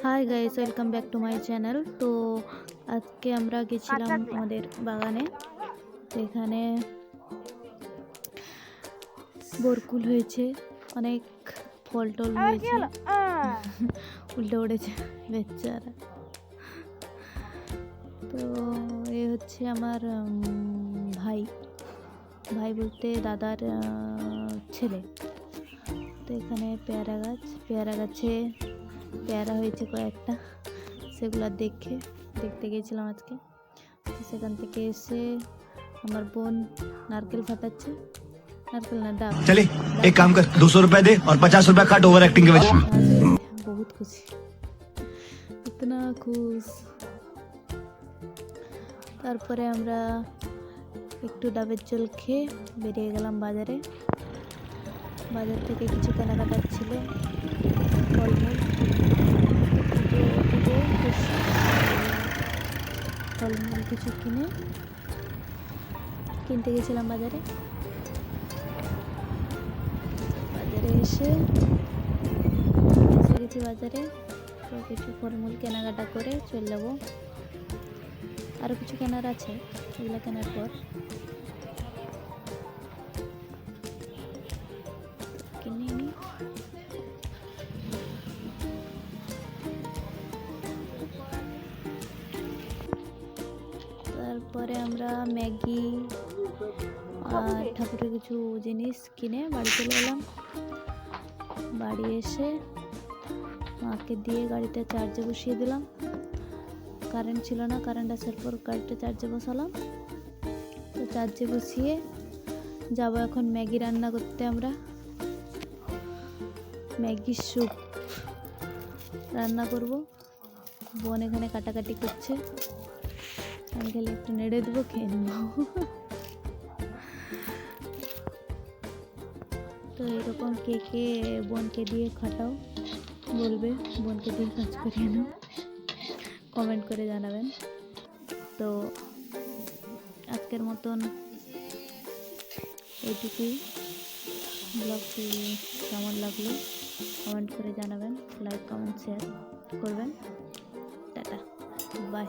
Hi guys, welcome back to my channel. তো আজকে আমরা গেছিলাম আমাদের বাগানে। তো এখানে বরকুল হয়েছে, অনেক ফল টল হয়েছে, উল্টে উড়েছে বেচারা। তো এ হচ্ছে আমার ভাই বলতে দাদার ছেলে। তো এখানে পেয়ারা গাছে পেয়ারা হয়েছে কয়েকটা, সেগুলো দেখতে গেছিলাম আজকে। সেখান থেকে এসে আমার বোন নারকেল ফাটাচ্ছে, नारकेल ना डाब। चले एक काम कर 200 रुपए दे और 50 रुपए काट ओवर एक्टिंग के वजह। बहुत खुशी, इतना खुश। তারপরে আমরা একটু ডাবের জল খেয়ে বেরিয়ে গেলাম বাজার থেকে কিছু কেনাকাটার ছিল, ফলমূল কিছু কিনতে গেছিলাম বাজারে এসে গেছি বাজারে। তো কিছু ফলমূল কেনাকাটা করে চলে যাবো, আরও কিছু কেনার আছে, এগুলো কেনার পর কিনে নিই। তারপরে আমরা ম্যাগি আর ঠাকুরের কিছু জিনিস কিনে বাড়ি চলে এলাম। বাড়ি এসে মাকে দিয়ে গাড়িটা চার্জে বসিয়ে দিলাম। কারেন্ট ছিল না, কারেন্ট আসার পর গাড়িটা চার্জে বসালাম। তো চার্জে বসিয়ে যাব এখন ম্যাগি রান্না করতে। আমরা ম্যাগি স্যুপ রান্না করব। বোন এখানে কাটাকাটি করছে, আমি খালি একটু নেড়ে দেবো, খেয়ে নেব। তো এরকম কে বোনকে দিয়ে খাটাও বলবে, বোনকে দিয়ে কাজ করিয়ে নাও, কমেন্ট করে জানাবেন। তো আজকের মতন এইটুকুই। ব্লগটি কেমন লাগলো কমেন্ট করে জানাবেন, লাইক কমেন্ট শেয়ার করবেন। Tata, by.